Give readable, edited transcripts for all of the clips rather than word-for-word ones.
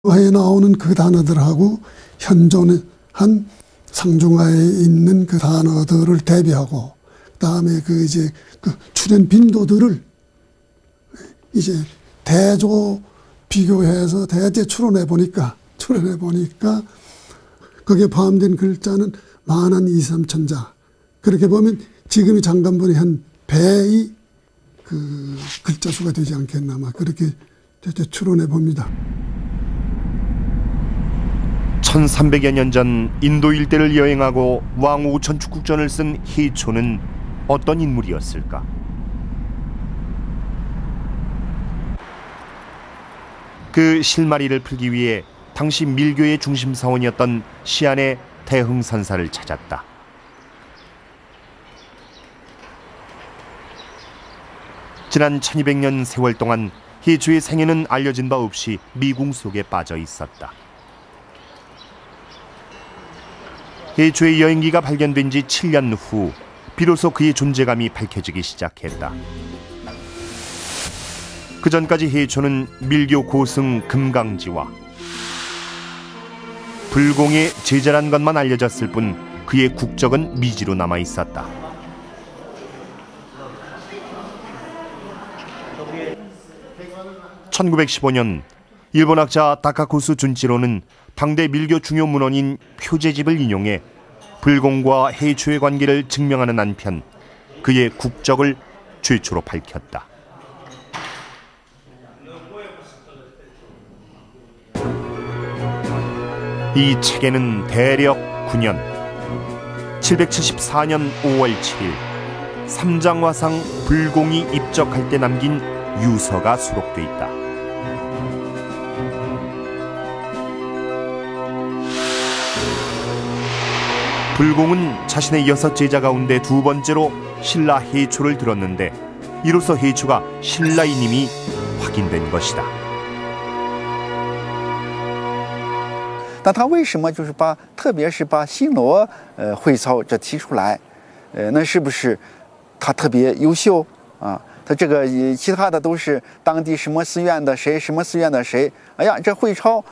에 나오는 그 단어들하고 현존한 상중하에 있는 그 단어들을 대비하고 그다음에 그 출현 빈도들을 이제 대조 비교해서 대제 추론해 보니까 거기에 포함된 글자는 12,000~13,000자. 그렇게 보면 지금의 장관분이 한 배의 그 글자 수가 되지 않겠나 막 그렇게 추론해 봅니다. 1300여 년 전 인도 일대를 여행하고 왕후 전축국전을 쓴 해초는 어떤 인물이었을까? 그 실마리를 풀기 위해 당시 밀교의 중심 사원이었던 시안의 대흥선사를 찾았다. 지난 1200년 세월 동안 해초의 생애는 알려진 바 없이 미궁 속에 빠져 있었다. 해초의 여행기가 발견된 지 7년 후 비로소 그의 존재감이 밝혀지기 시작했다. 그 전까지 해초는 밀교 고승 금강지와 불공의 제자란 것만 알려졌을 뿐 그의 국적은 미지로 남아 있었다. (1915년) 일본 학자 다카쿠스 준치로는 당대 밀교 중요 문헌인 표제집을 인용해 불공과 해초의 관계를 증명하는 한편 그의 국적을 최초로 밝혔다. 이 책에는 대략 9년 774년 5월 7일 삼장화상 불공이 입적할 때 남긴 유서가 수록돼 있다. 불공은 자신의 6 제자 가운데 2번째로 신라 해초를 들었는데 이로써 해초가 신라이님이 확인된 것이다. 但他为什么就是特别是把新罗会操这提出来，那是不是他特别优秀啊？他这个其他的都是当地什么寺院的谁，什么寺院的谁？哎呀，这会操，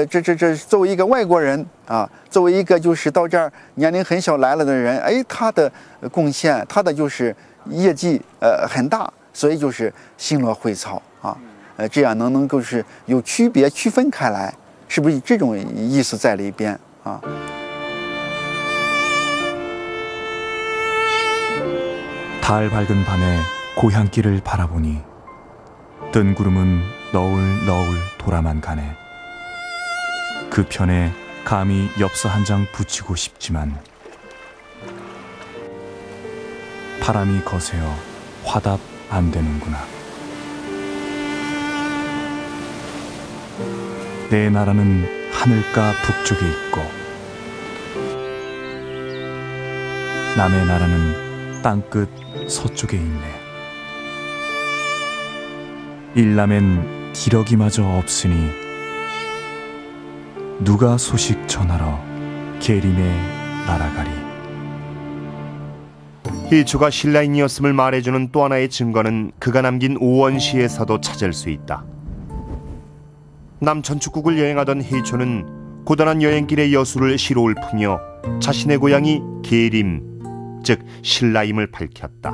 这作为一个外国人啊，作为一个就是到这儿年龄很小来了的人，哎，他的贡献，他的就是业绩很大，所以就是新罗会操啊，这样能够是有区别区分开来。 是不是这种意思在里边啊？ 달 밝은 밤에 고향길을 바라보니 뜬 구름은 너울너울 돌아만 가네. 그 편에 감히 엽서 한 장 붙이고 싶지만 바람이 거세어 화답 안 되는구나. 내 나라는 하늘가 북쪽에 있고 남의 나라는 땅끝 서쪽에 있네. 일남엔 기러기마저 없으니 누가 소식 전하러 계림에 날아가리. 해초가 신라인이었음을 말해주는 또 하나의 증거는 그가 남긴 오원시에서도 찾을 수 있다. 남천축국을 여행하던 해초는 고단한 여행길의 여수를 시로 읊으며 자신의 고향이 계림, 즉 신라임을 밝혔다.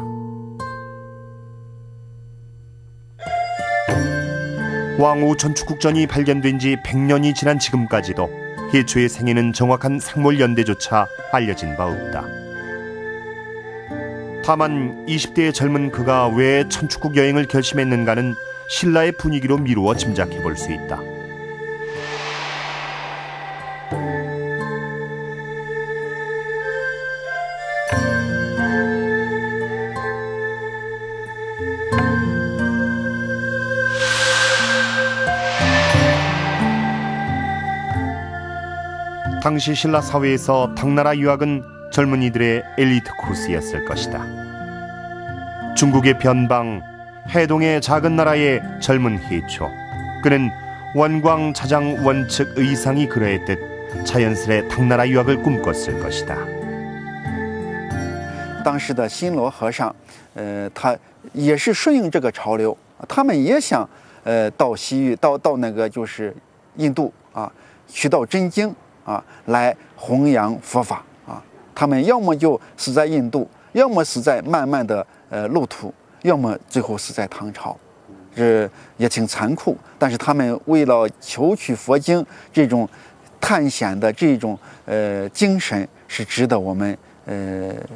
왕후 전축국전이 발견된 지 100년이 지난 지금까지도 해초의 생애는 정확한 생몰연대조차 알려진 바 없다. 다만 20대의 젊은 그가 왜 천축국 여행을 결심했는가는 신라의 분위기로 미루어 짐작해 볼 수 있다. 당시 신라 사회에서 당나라 유학은 젊은이들의 엘리트 코스였을 것이다. 중국의 변방, 해동의 작은 나라의 젊은 해초. 그는 원광 자장 원측 의상이 그러했듯 자연스레 당나라 유학을 꿈꿨을 것이다. 当时的新罗和尚，他也是顺应这个潮流，他们也想到西域，到那个就是印度啊，去到真经啊来弘扬佛法啊。他们要么就死在印度，要么死在漫漫的路途，要么最后死在唐朝。这也挺残酷，但是他们为了求取佛经这种探险的这种精神，是值得我们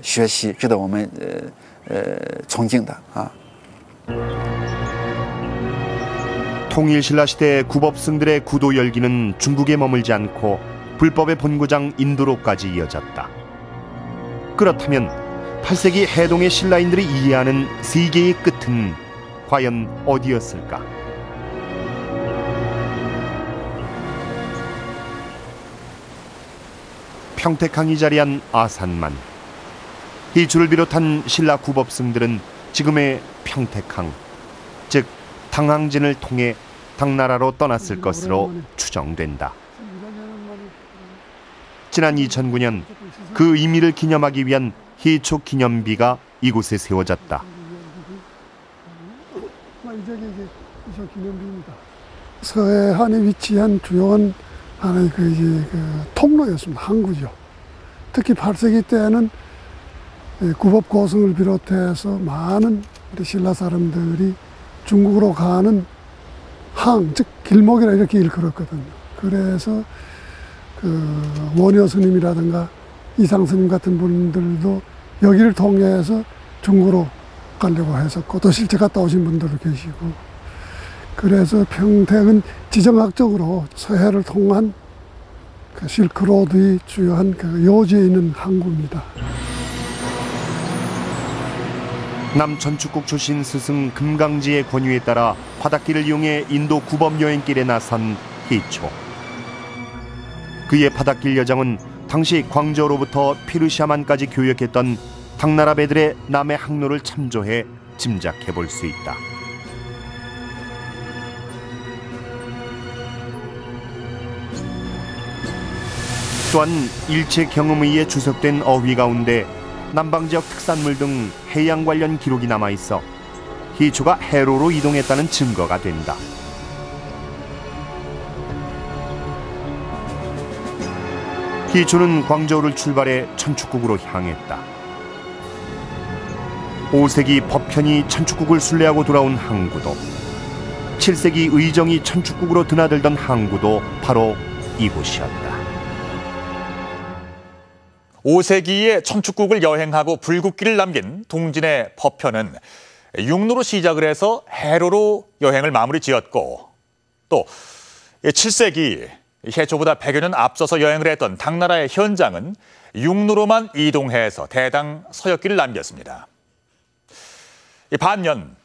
学习，值得我们崇敬的啊。 통일신라 시대 구법승들의 구도 열기는 중국에 머물지 않고 불법의 본고장 인도로까지 이어졌다. 그렇다면 8세기 해동의 신라인들이 이해하는 세계의 끝은 과연 어디였을까? 평택항이 자리한 아산만. 희주를 비롯한 신라 구법승들은 지금의 평택항, 즉 당항진을 통해 당나라로 떠났을 것으로 추정된다. 지난 2009년 그 의미를 기념하기 위한 희초 기념비가 이곳에 세워졌다. 서해안에 위치한 주요한 하나의 그 통로였습니다. 항구죠. 특히 8세기 때는 구법 고성을 비롯해서 많은 신라 사람들이 중국으로 가는 항, 즉 길목이라 이렇게 일컬었거든요. 그래서 그 원효 스님이라든가 이상 스님 같은 분들도 여기를 통해서 중국으로 가려고 했었고, 또 실제 갔다 오신 분들도 계시고, 그래서 평택은 지정학적으로 서해를 통한 그 실크로드의 주요한 그 요지에 있는 항구입니다. 남천축국 출신 스승 금강지의 권유에 따라 바닷길을 이용해 인도 구법 여행길에 나선 희초. 그의 바닷길 여정은 당시 광저우로부터 페르시아만까지 교역했던 당나라 배들의 남해 항로를 참조해 짐작해 볼 수 있다. 또한 일체 경험에 의해 주석된 어휘 가운데 남방지역 특산물 등 해양 관련 기록이 남아있어 희초가 해로로 이동했다는 증거가 된다. 희초는 광저우를 출발해 천축국으로 향했다. 5세기 법현이 천축국을 순례하고 돌아온 항구도, 7세기 의정이 천축국으로 드나들던 항구도 바로 이곳이었다. 5세기에 천축국을 여행하고 불국기를 남긴 동진의 법현은 육로로 시작을 해서 해로로 여행을 마무리 지었고, 또 7세기 해초보다 100여 년 앞서서 여행을 했던 당나라의 현장은 육로로만 이동해서 대당 서역길을 남겼습니다. 반면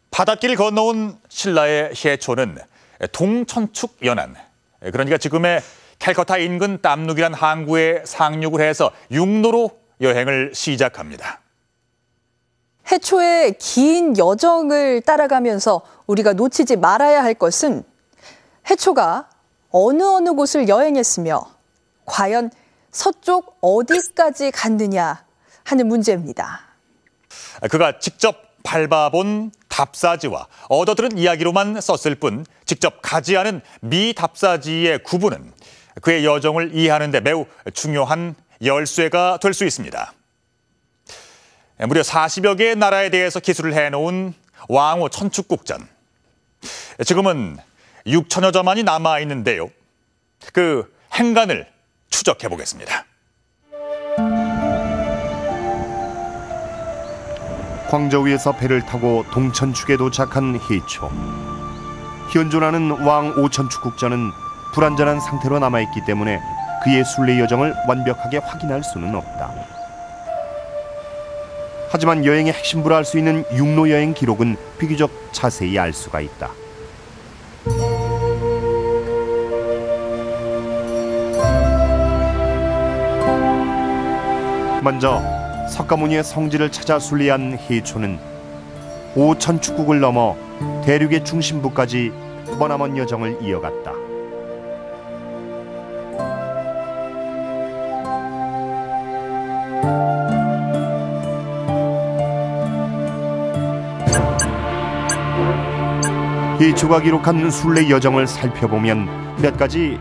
바닷길을 건너온 신라의 해초는 동천축 연안, 그러니까 지금의 캘커타 인근 땀룩이란 항구에 상륙을 해서 육로로 여행을 시작합니다. 해초의 긴 여정을 따라가면서 우리가 놓치지 말아야 할 것은 해초가 어느 곳을 여행했으며 과연 서쪽 어디까지 갔느냐 하는 문제입니다. 그가 직접 밟아본 답사지와 얻어들은 이야기로만 썼을 뿐 직접 가지 않은 미답사지의 구분은 그의 여정을 이해하는 데 매우 중요한 열쇠가 될 수 있습니다. 무려 40여 개의 나라에 대해서 기술을 해놓은 왕호 천축국전. 지금은 6천여 점만이 남아있는데요. 그 행간을 추적해 보겠습니다. 광저우에서 배를 타고 동천축에 도착한 희초. 현존하는 왕 오천축국전은 불완전한 상태로 남아있기 때문에 그의 순례 여정을 완벽하게 확인할 수는 없다. 하지만 여행의 핵심부라 할 수 있는 육로 여행 기록은 비교적 자세히 알 수가 있다. 먼저 석가모니의 성지를 찾아 순례한 희초는 오천축국을 넘어 대륙의 중심부까지 머나먼 여정을 이어갔다. 해초가 기록한 순례 여정을 살펴보면 몇 가지